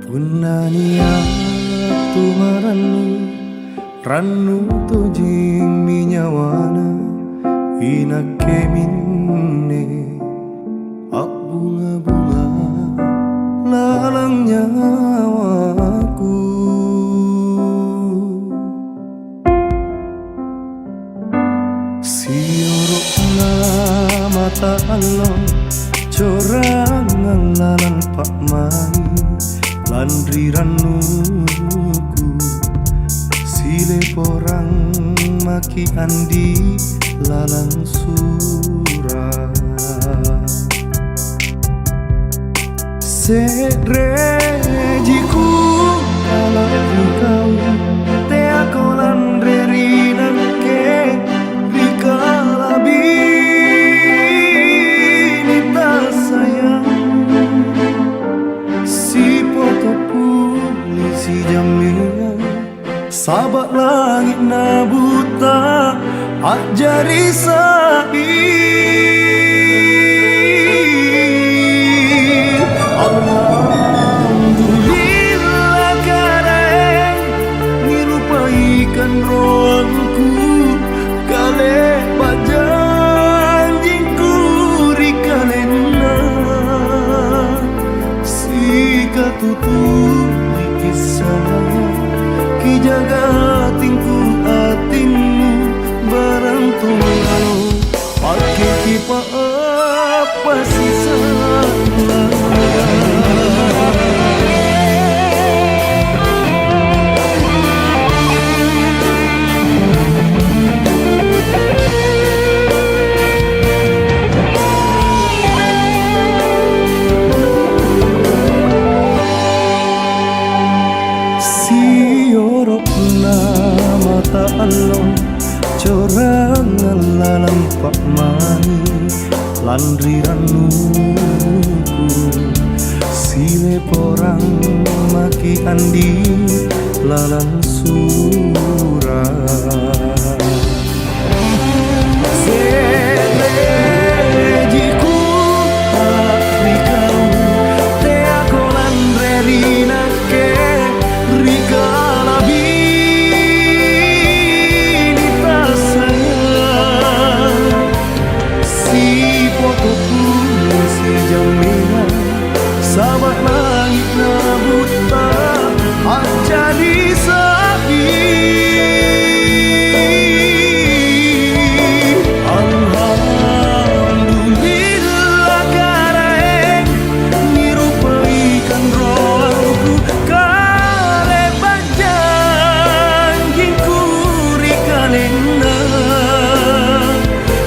Punania tu maranu ranu tu jing minyawana inake minne ak bunga-bunga lalang nyawaku siorok na mata alon corangan lalang pak mai landri ranuku sile porang maki andi lalang sura sedrejiku kalau kau te aku landre rinake rikala bini tak sayang si polisi jaminan sahabat langit na buta ajari sa'i Alhamdulillah karaeng ngilupaikan roangku kale bajanjingku rikalena si katutup kisah ki jaga tingku atingmu barang tunggal pakai kipa apa sisa mata alon corangan lalang pak mani landri ranuku sile porang maki andi lalang sura sedrejiku rikau te aku landre rinake rikala jaminan sahabat langit na buta aja disakit. Alhamdulillah karaeng nirupaikan rohku kare banjanggingku rikanena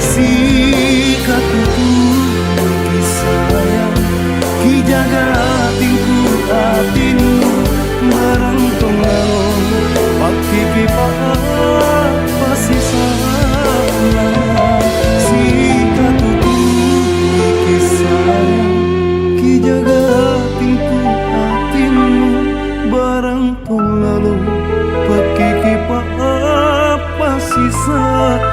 sikatuku kisayang ki jaga tingku atinmu merentong lalong pakai pipa pasti salah sikatuku kisayang ki jaga tingku atinmu berentong lalong pakai pipa pasti salah.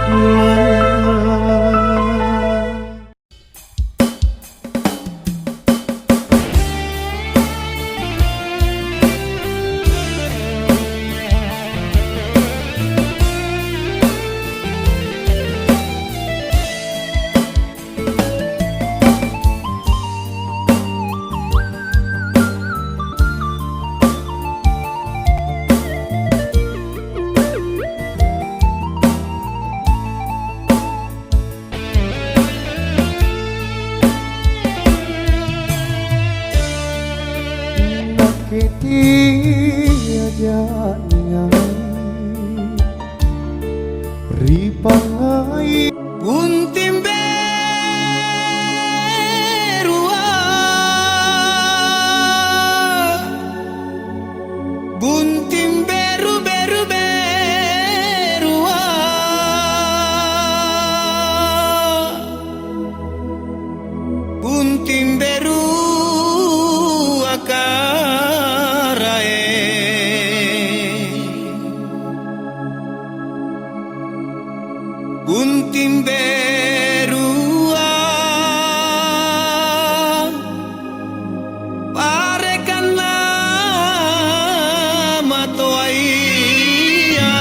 Keti aja ripangai buntim berua buntim beru beru berua buntim beru buntim berua parekan nama toaia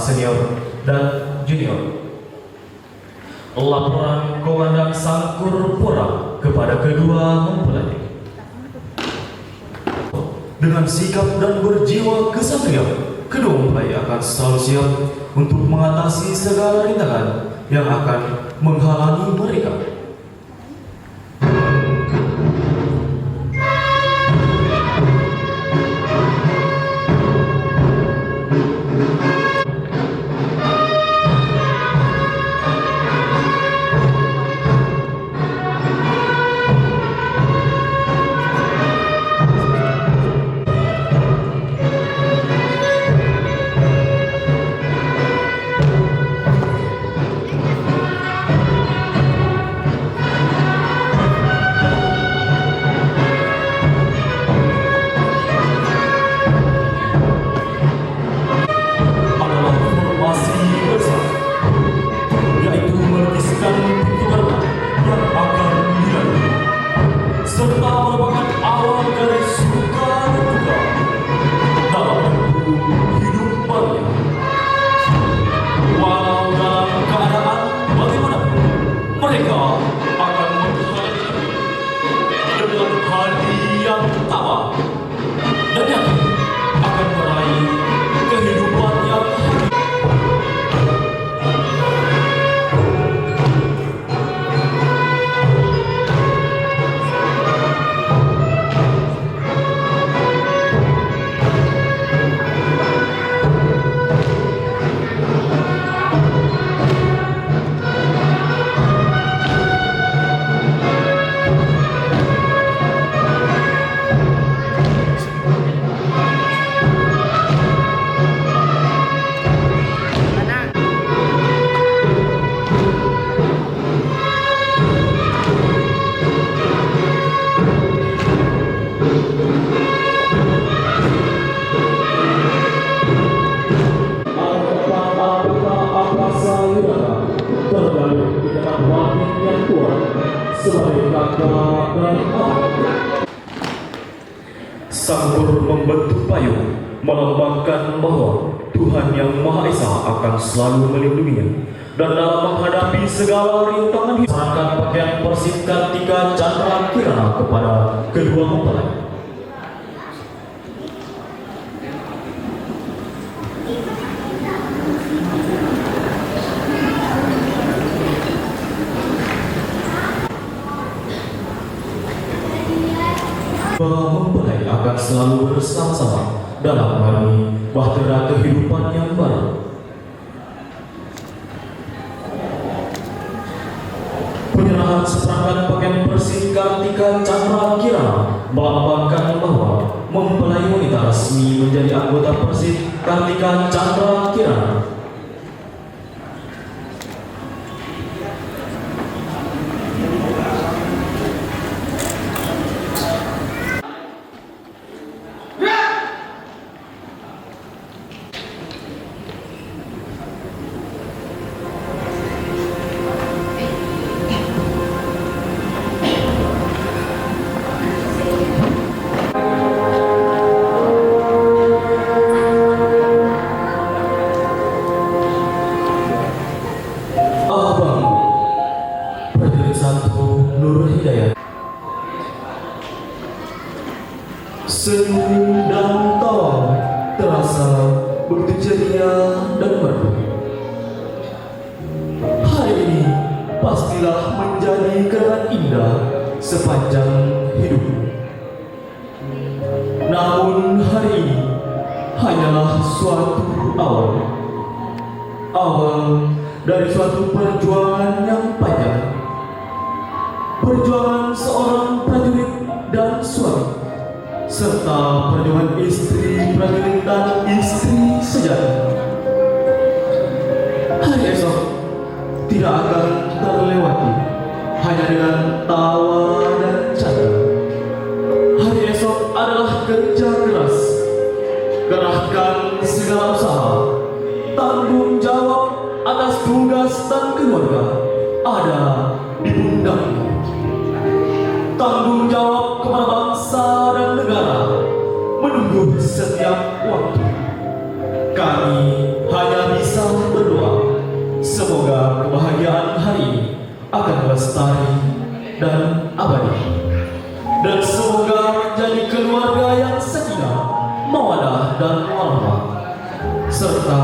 senior dan junior. Laporan Komandan Sangkur Porang kepada kedua mempelai. Dengan sikap dan berjiwa kesatria, kedua mempelai akan selalu siap untuk mengatasi segala rintangan yang akan menghalangi mereka. Sangkur membentuk payung, melambangkan bahwa Tuhan Yang Maha Esa akan selalu melindunginya dan dalam menghadapi segala rintangan hidup. Serahkan pakaian Persib Kartika Chandra Kirana kepada kedua mempelai. Kedua mempelai akan selalu bersama-sama dalam mengarungi bahtera kehidupan yang baru. Penyerahan seperangkat pakaian Persib Kartika Chandra Kirana melambangkan bahwa mempelai wanita resmi menjadi anggota Persib Kartika Chandra Kirana. Senyum dan tawa terasa begitu ceria dan merdu. Hari ini pastilah menjadi kenangan indah sepanjang hidupmu. Namun hari ini hanyalah suatu awal dari suatu perjuangan yang panjang. Perjuangan seorang prajurit dan suami, serta perjuangan istri prajurit dan istri sejati. Hari esok tidak akan terlewati hanya dengan tawa dan canda. Hari esok adalah kerja keras, kerahkan segala usaha, tanggung jawab atas tugas dan keluarga ada di pundakmu. Tanggung jawab kepada bangsa dan negara menunggu setiap waktu. Kami hanya bisa lestari dan abadi. Dan semoga menjadi keluarga yang sakinah, mawaddah dan warahmah, serta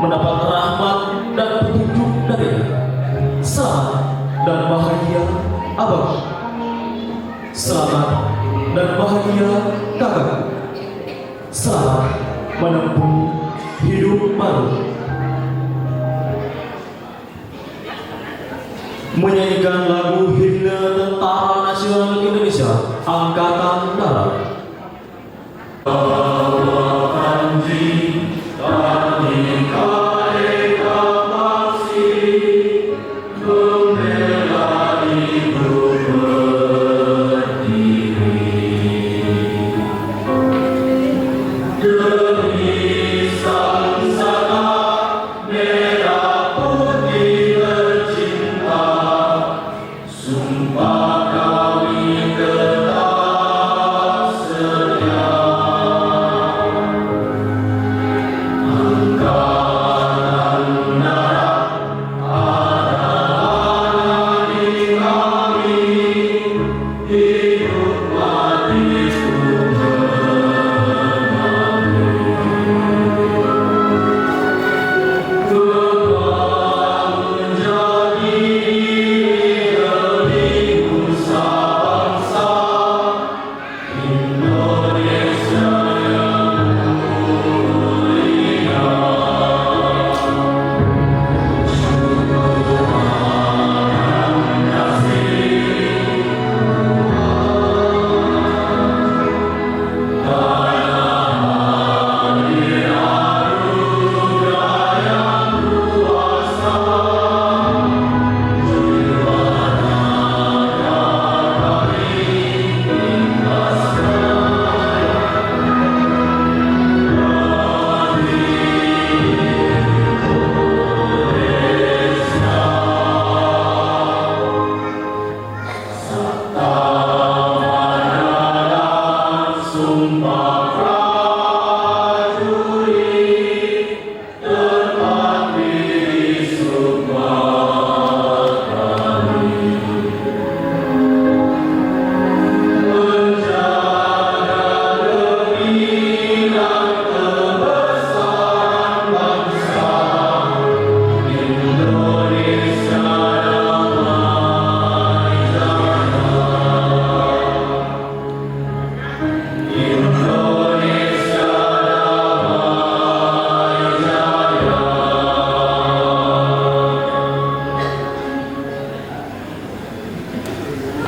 mendapat rahmat dan petunjuk darinya. Selamat dan bahagia abang. Selamat dan bahagia kakak. Selamat menempuh hidup baru. Menyanyikan lagu himne Tentara Nasional Indonesia Angkatan Darat.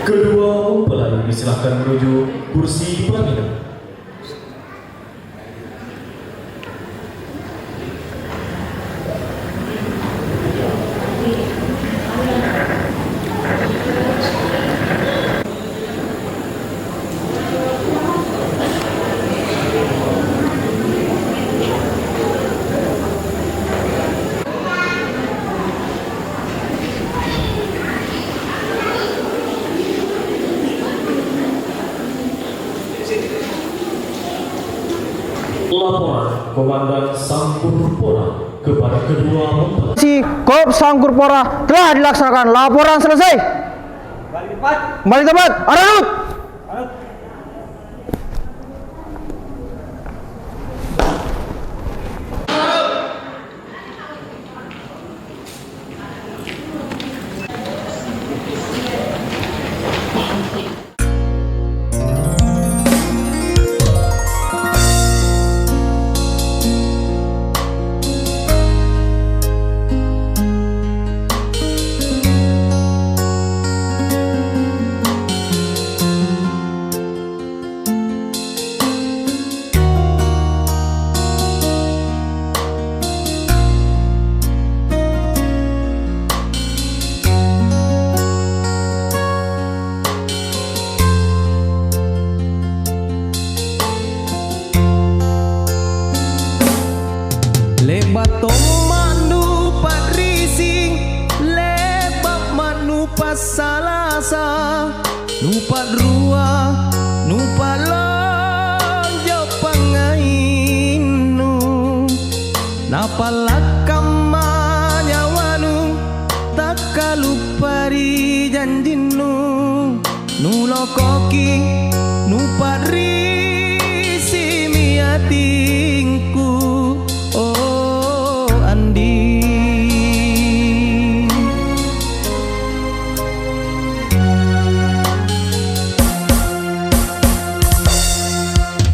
Kedua mempelai disilahkan menuju kursi pelaminan. Laporan Komandan Sangkurpora kepada kedua mempelai. Si Kop Sangkurpora telah dilaksanakan. Laporan selesai. Kembali tempat. Arut. Lebatong manu padrising lebab manu pasalasa nupat rua nupat lonjo pangainu napalakam manyawanu tak kalupari janji nulo koki nu parisi miatingku oh Andi.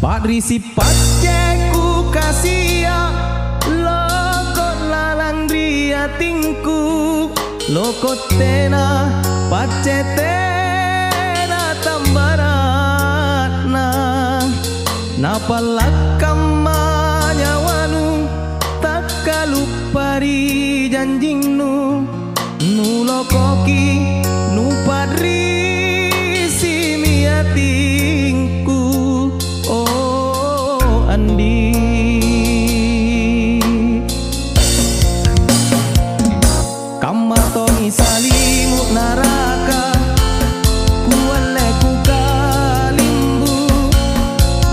Parisi paceku kasia lokot lalang riatingku lokot tena pacetena tambaratna napalakam manyawanu tak kalupari janjingnu nulokoki nu parisi miatingku oh Andi. Kamatongi salimu naraka kuale ku kalimbu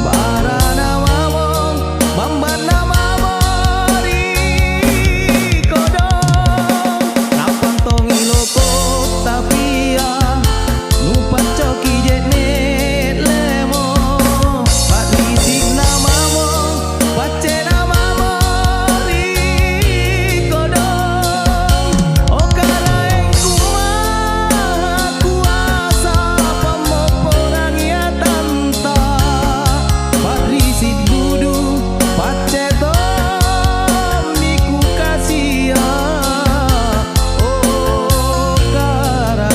barana mamong bambana mamori kodong napantongi loko tapia nupan coki jenet lemo patrisik namamong pacena mamori kodong okalaeng kumaha kuasa pamoporang ya tanta patrisik dudu pacetom niku kasia oh karaeng.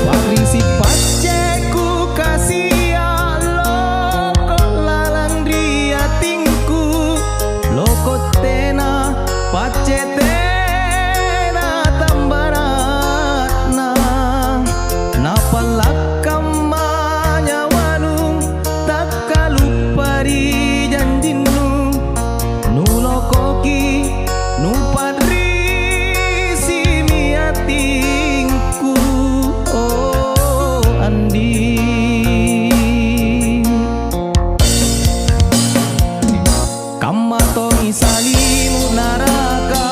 Parisi paceku kasia lokot lalang riatingku lokot tena pacetena tambaratna napalakam manyawanu tak kalupari janjinu nulokoki nu parisi miatingku oh Andi. Kamatongi salimu naraka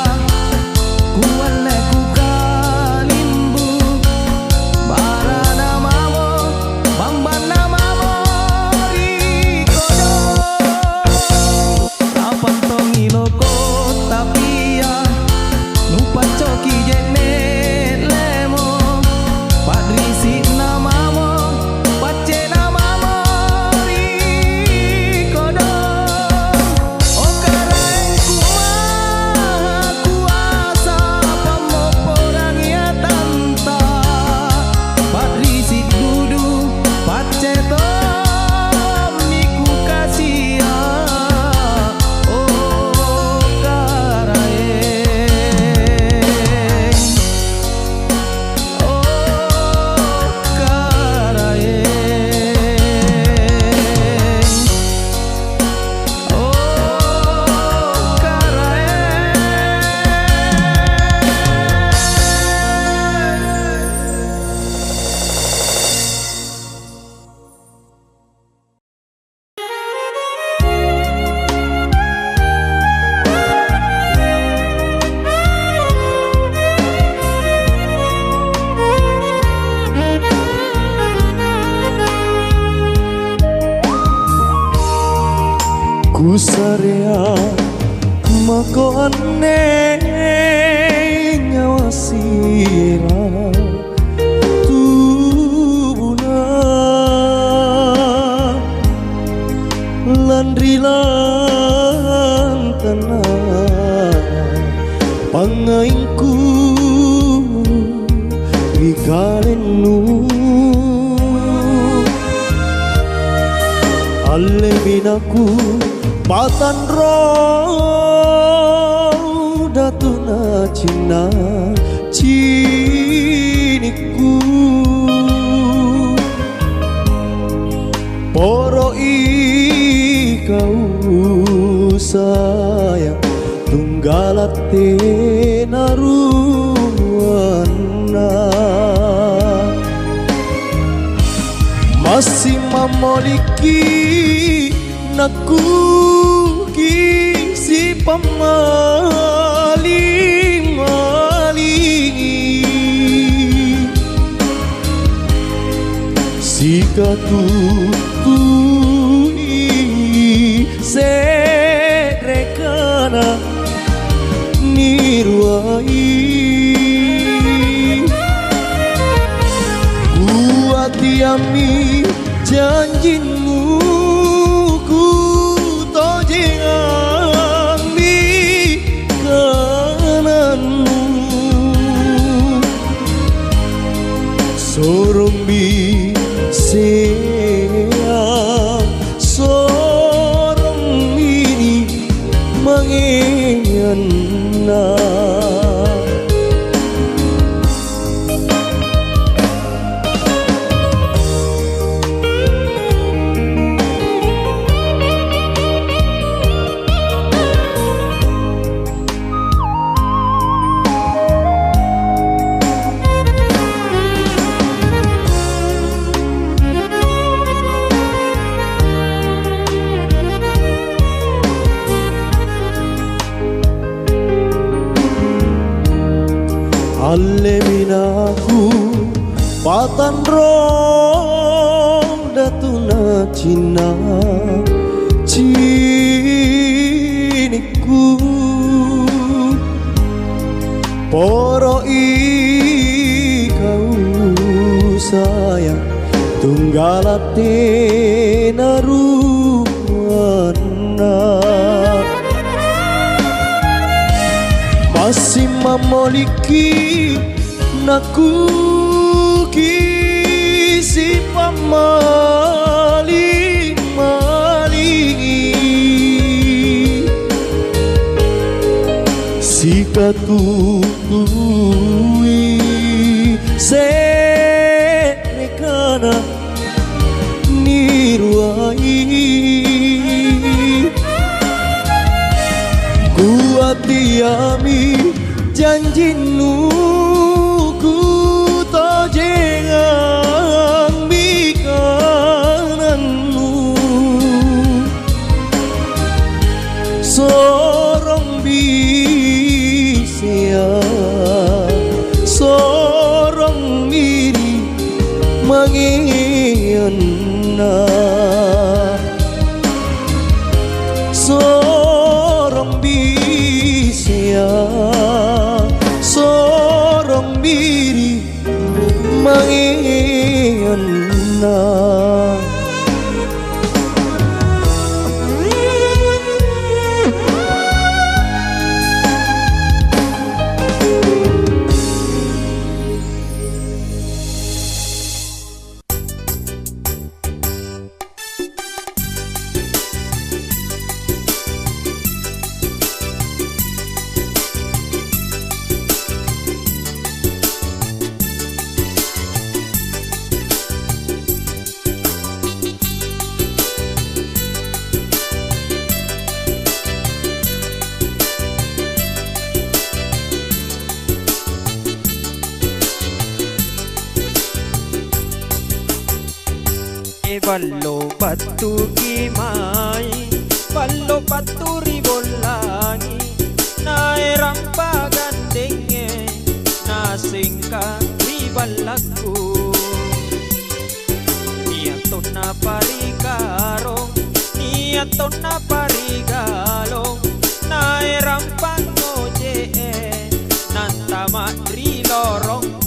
kuale ku kalimbu barana mamong bambana mamori kodong napantongi loko tapia nupan coki jenet lemo padrisi namamong pacena mamori kodong okaraeng kumaha kuasa pamoporang ya tanta padrisi dudu pacetom niku kasia oh karaeng oh karaeng oh Kusarea mako ane nyawasira tubuna landri lantana pangainku wikalenu alle binaku patan ro datuna cina tena ruana masih memiliki naku si pamali-mali si katutui serekana niruai buat diami janjimu ku tojeng di kananmu sorong bisea sorong ini mangena Aleminaku patan rom datuna cina ciniku poro kau sayang tunggal tena ruana masih memiliki naku si pamali-mali si katutui serekana niruai kuat diami janjimu ku tojeng di kananmu sorong bisea sorong miri mangena sorong bisea sorong miri mangena ballo pattu kimai ballo pattu ribollangi nae rampa gandenge na singka riballaku niatonna parigalo nae rampa ngoje nantama rilorongku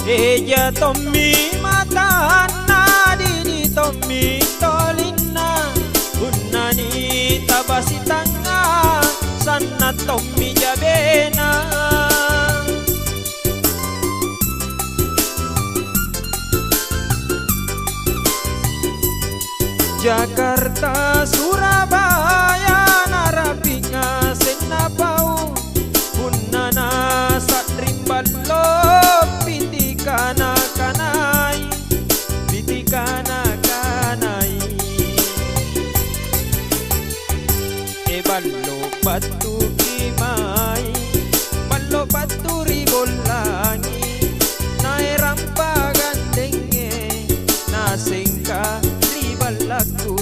Eja Tommy matana didi Tommy tolina Unani tabasi tanga sana Tommy jabena. Jakarta Surabaya narapinga senapau punana satrimbalo pitikana kanai pitikana kanai ballo batu kimai ballo batu ribolangi nae rampa gandenge nasengka ribalaku.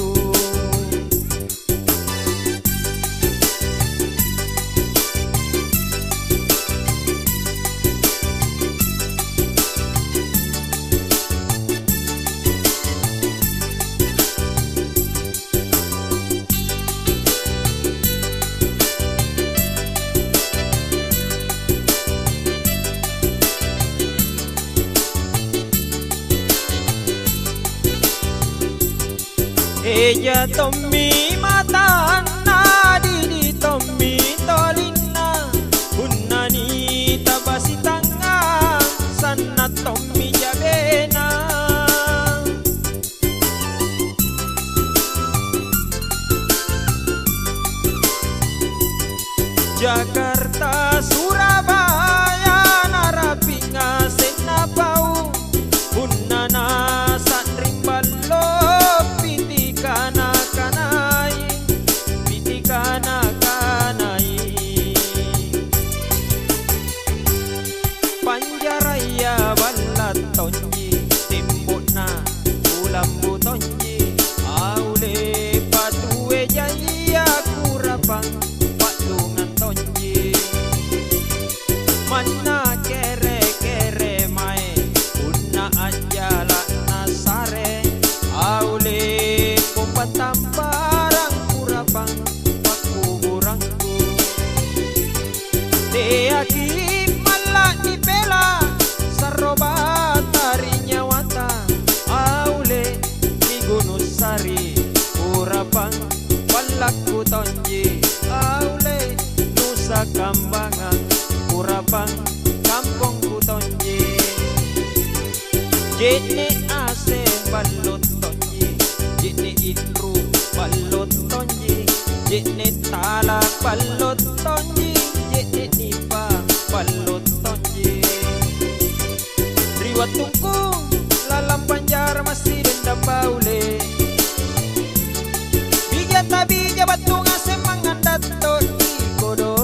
Ella tommi matana didi tommi tolina unani tabasitanga sanna tommi jabena. Jakarta Surabaya narapinga senapau unana sanrimbalo pitikana kanai pitikana kanai panjaraya ballat tonji timbuna ulambu tonji aule patuwe jaya kurapang patungan tonji mana kere kere mae unna ajala nasare aule tamparang kurapang pakuburangku de aki mala di pela saroba tarinya wata aule di gunusari kurapang walaku tonji aule nusa kambangan kurapang kampungku tonji jene ase balot jene itru balot tonji jene talak balot tonji jene nipa balot tonji riwatungku lalam panjar masih dendam baule bija tabi jabatunga semangan dato ikodo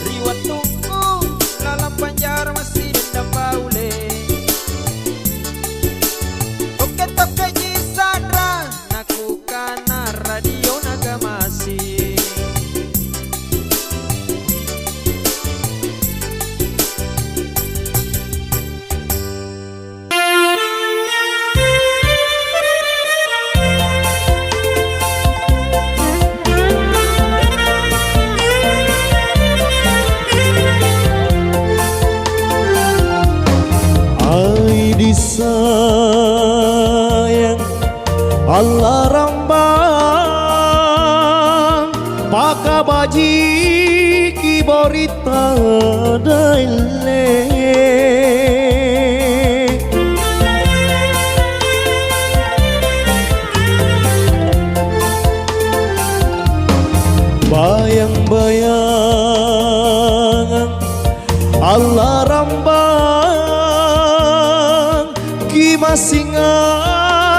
riwatungku lalam panjar masih dendam baule toke jisadra nakukana radio nagamasi Ai disayang Allah rambang maka baji kiborita daile bayang-bayangan Allah rambang ki masinga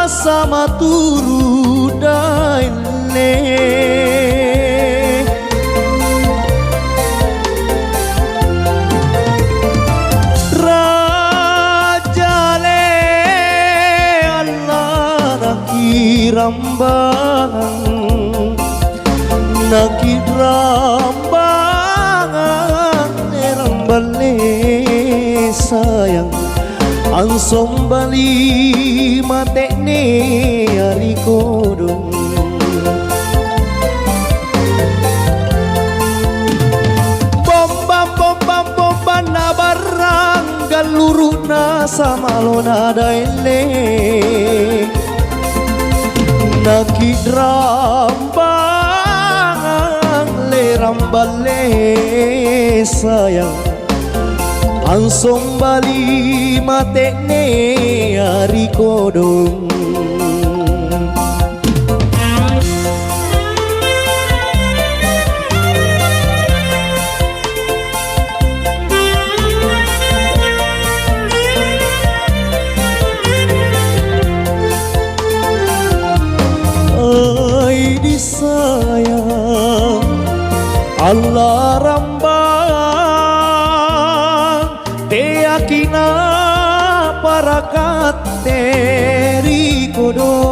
sama turu daile rajale Allah nakir rambangan rambale sayang ansom bali matekne ari kodong bomba na barang galuruna sama lona daile nakidrambangan leram rambale sayang ansong bali matene ari kodong ay di sayang Allah rambang te akina parakat teri kodong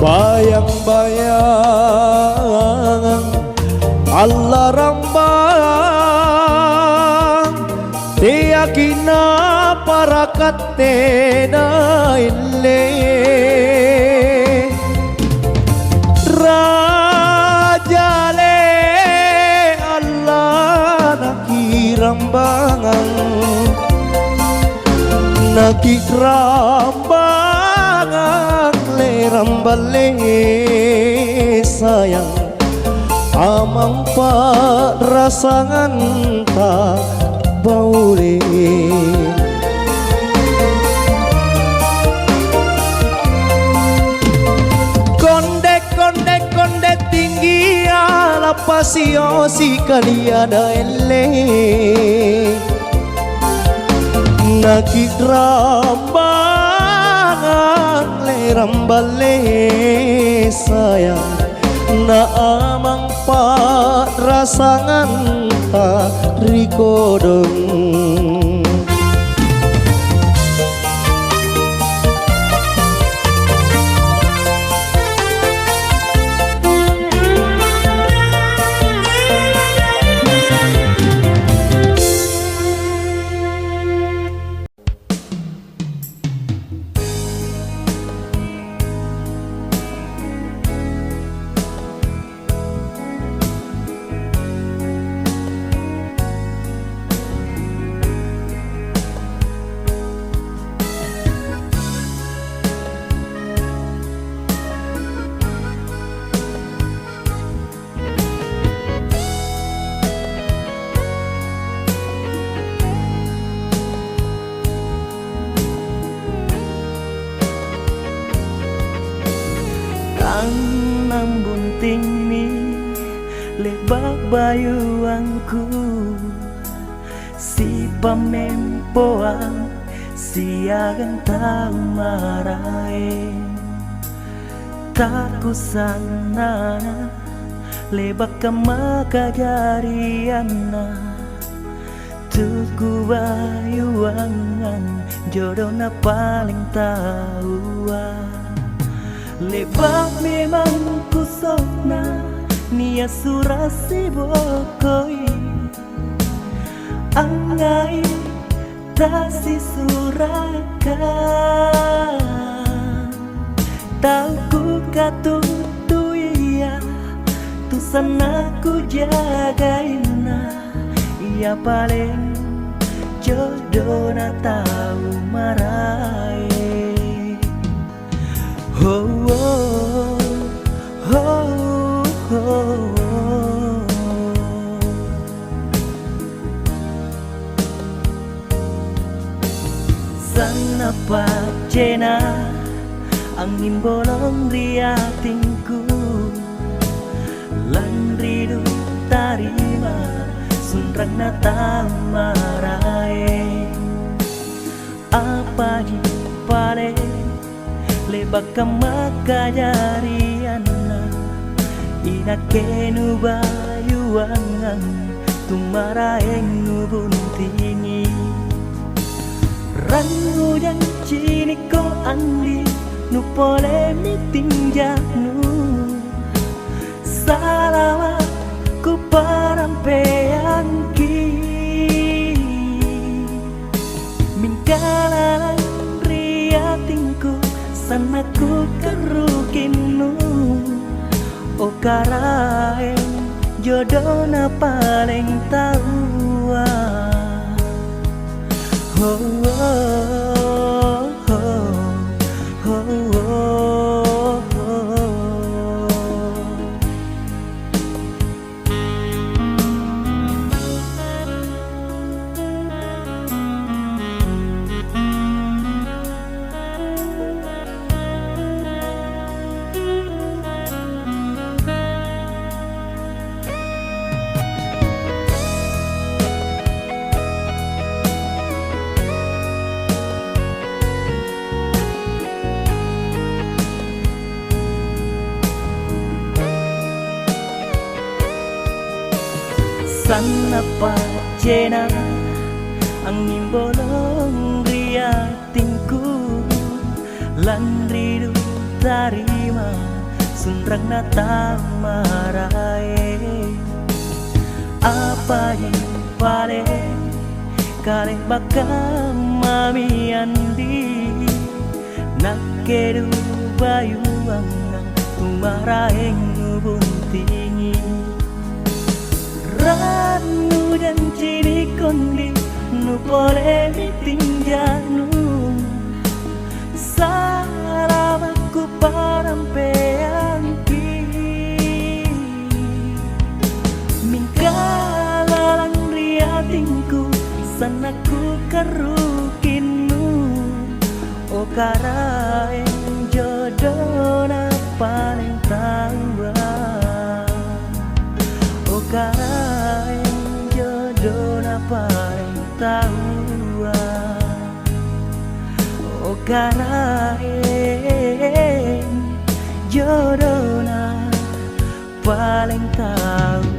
bayang-bayang Allah rambang te akina parakat na ile rajale Allah nakirambangan le rambale sayang amang parasangan ta baule konde tinggi ala pasio si kaliada ele nakit rambang le rambale sayang na amang parasangan ta rikodong Tanam bunting mi lebak bayuangku si pamempoang siagang tau marai tak kusana lebak kamakajariana tuku bayuangan jodoh na paling taua lebak memang kusokna nia surasi bokoi angai tasi surakan tau ku katutu iya tusan aku jagaina ia paling jodoh na tau marai oh, oh, oh, oh. Sana pacena angin bolong di hatiku lan ridu tarima sunrang na tamarai apa di pare lebak kamakajariana ina kenu bayuangan tumaraeng nubuntingi rangu dan cini ko andi nu pole mitinjanu salawa ku parampeanki mingkalalan riatingku sana ku kerukinu o karaeng jodoh na paling taua oh, oh. sana pacena angin bolong riatinku lan ridu tarima sundrang na tamarae apa yang pale kale bakam mami andi nakeru bayu angang tumaraeng buntingi ranu dan cini kondi nu boleh ditinjanu salamaku parampeanki mingkalan riatinku sanaku karukinu o karaeng jodona paling tawa o karaeng jodona paling tawa o karaeng jodona paling tawa.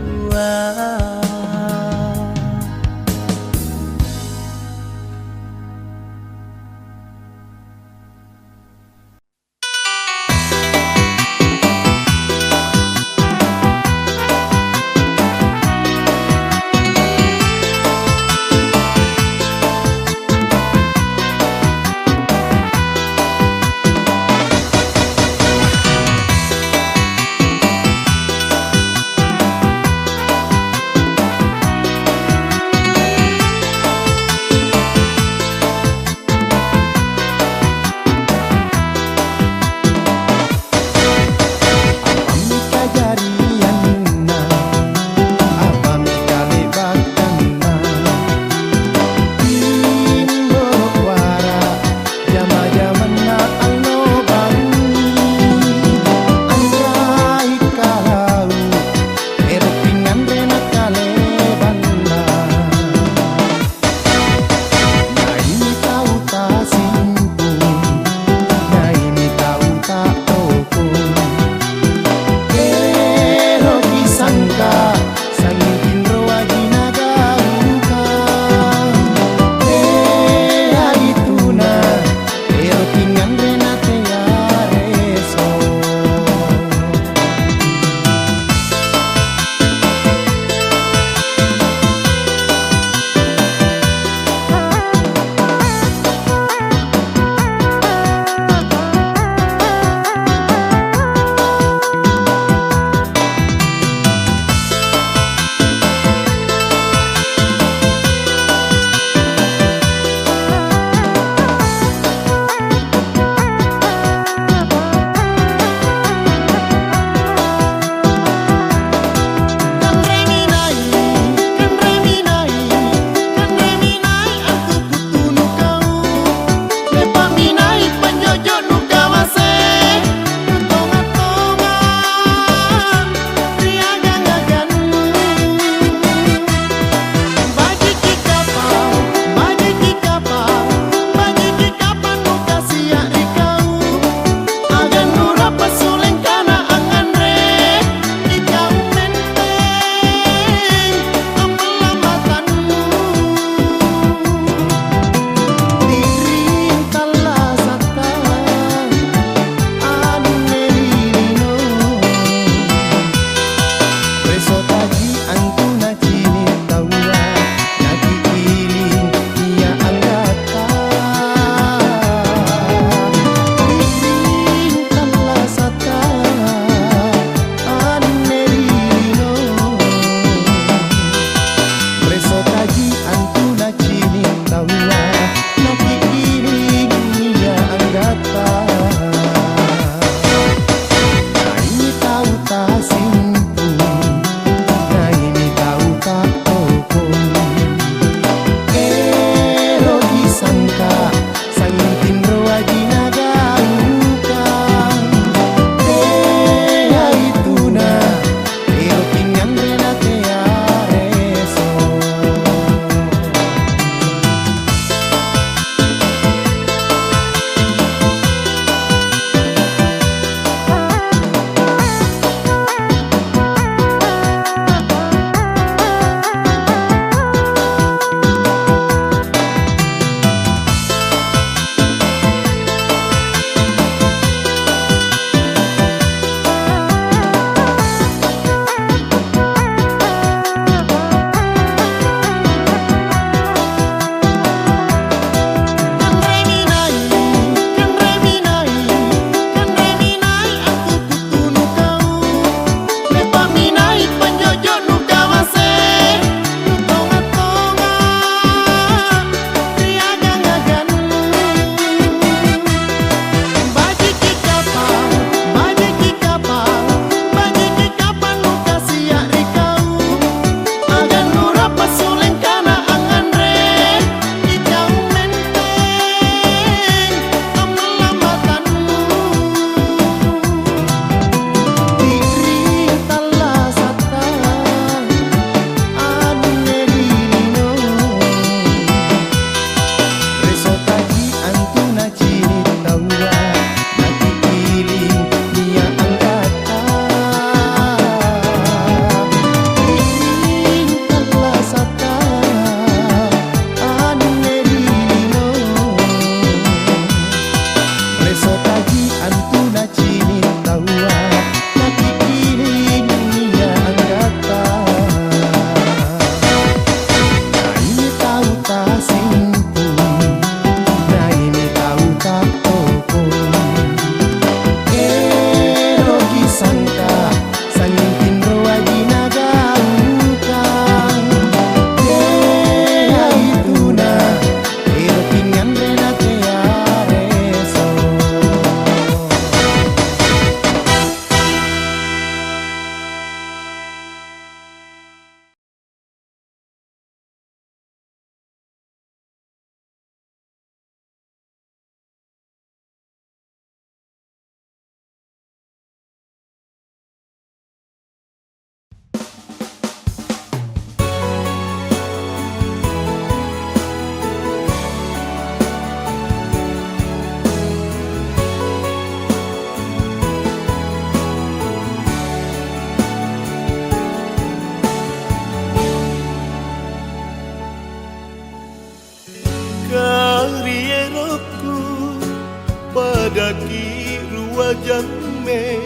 ruajanme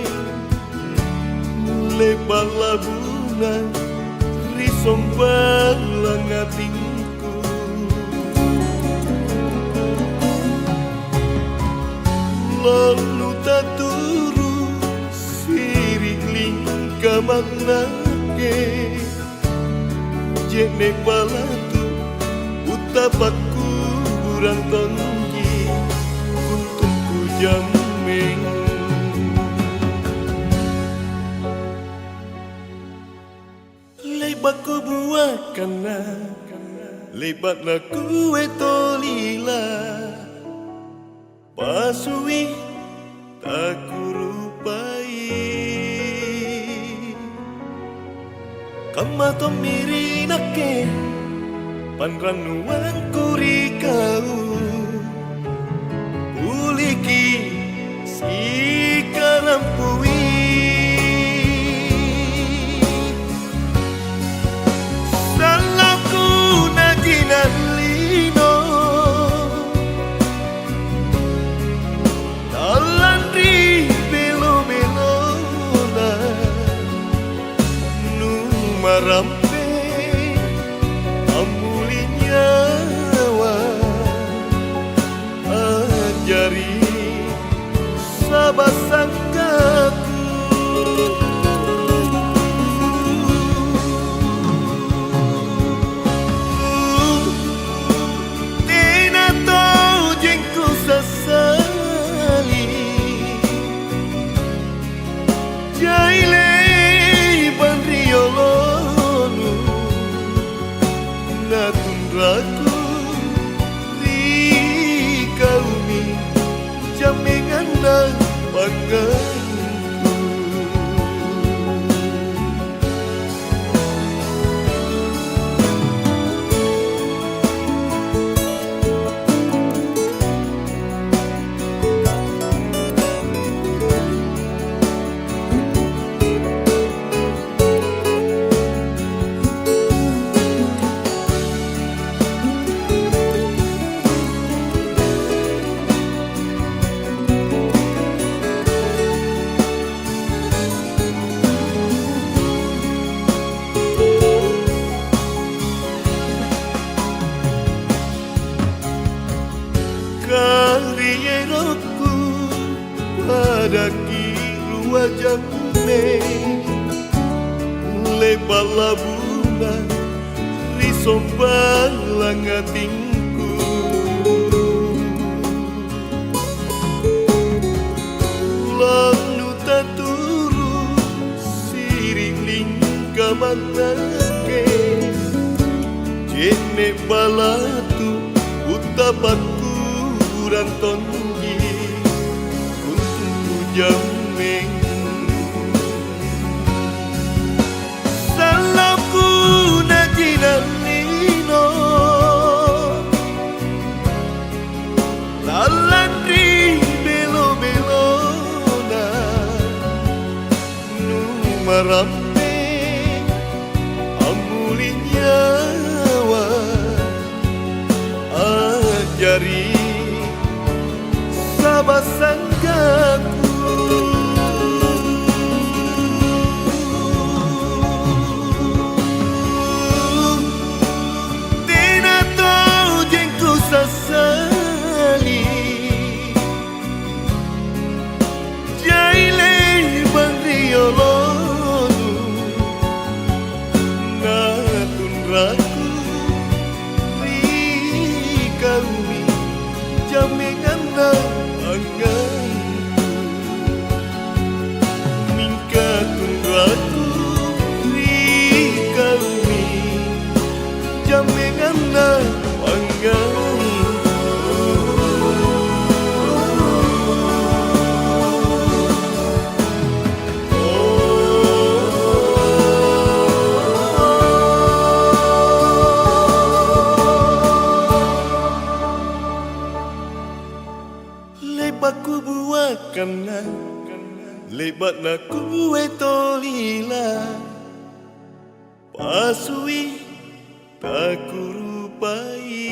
lebar labunan risombang langatinku lalu taturu sirik lingka manake jene balatu utapaku kurang tonji untukku jameng lebatku buat kana lebat na kue tolila pasui tak kurupai kamato mirinake panranuan kuri kau uliki si karampui salahku najinan lino talandri belo-belona nu marampe jari sabasanggaku tina tau jengku sasali jaile bandriolonu natundraku jamengan dan banggaku karieroku pada kiru wajahmu lebar labunan risombang langatinku lalu taturu siring lingka manake jene balatu utapaku kurang tonji untukku jameng salahku najinan lino talandri belo-belona nu marampe amuli nyawa ajari sabasanggaku tina tau jengku sasali jaile bandriolonu natundraku rikaumi jamengan mingka tundraku rikaumi jamengan banggaku lebatku buat kana lebat na kue tolila pasui tak kurupai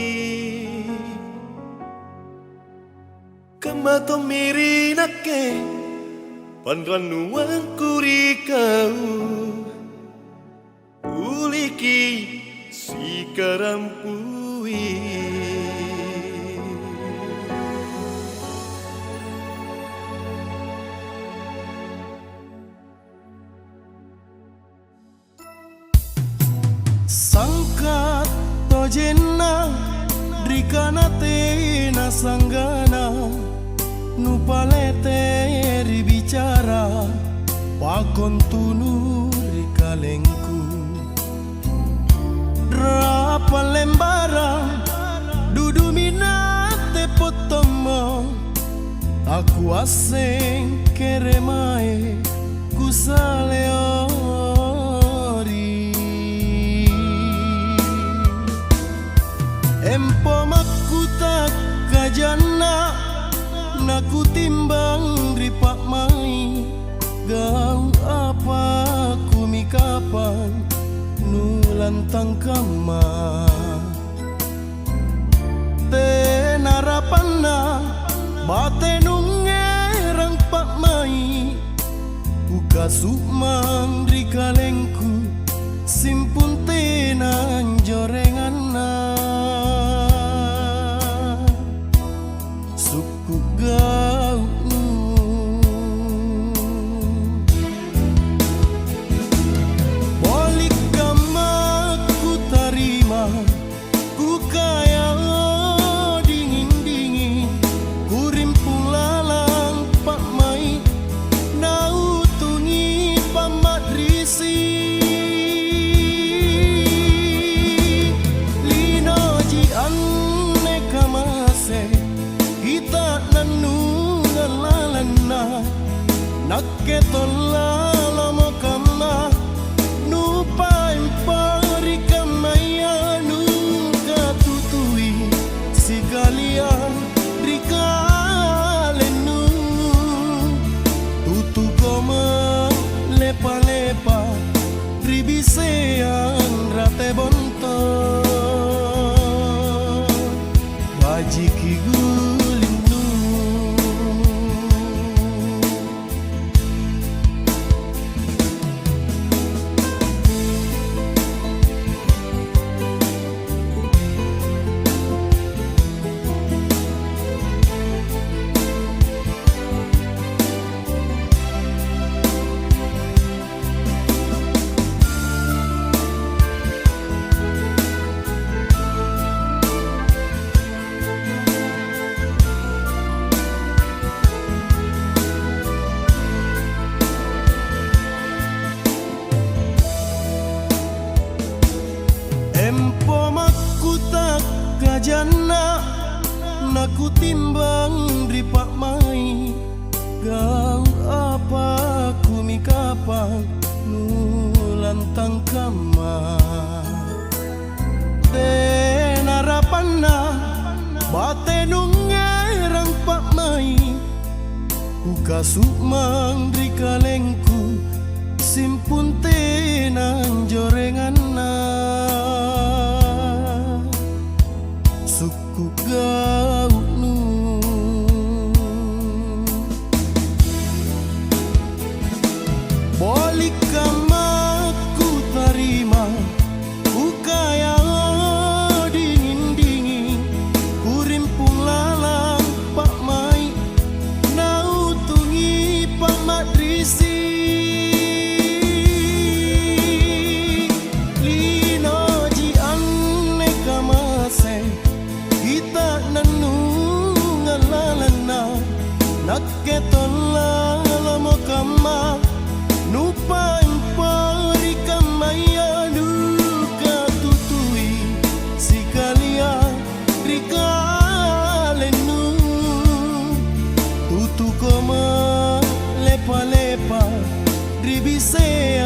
kamato mirinake panranuan kurikau uliki si karampui. Sangkat tojena drikana tena sanggana nupalete bicara pakon tunu rikalengku drapa lembara dudu minate potomo aku aseng keremae kusaleori empo makuta kajana naku timbang ripak mai gau apa kumi kapan nulantang kama tenarapana bate nungerang pak mai buka sukman rikalengku simpun tenan jorengana suku gau bolik kama ku tarima ku kaya dingin-dingin ku rimpung lalang pak mai nau tungi pamat risi lino ji anne kamase kita nanu ngalalana nakke tolala mo kama nupa impari kamaya nuka tutui si kalian rikalenu tutu koma lepa-lepa ribisean rate bonto bajiki gulinu empo makuta kajana naku timbang ripak mai gau apa kumi kapan nulantang kama tenarapana bate nungerang pak mai buka sukmang rikalengku simpun tenan jorengana suku gau nu bolik kama ku tarima ku kaya dingin-dingin ku rimpung lalang pak mai nau tungi pamat risi lino ji anne kamase kita nanu ngalalana nakke tolala mo kama nupa impari kamaya nuka tutui si kalian rikalenu tutu koma lepa-lepa ribisea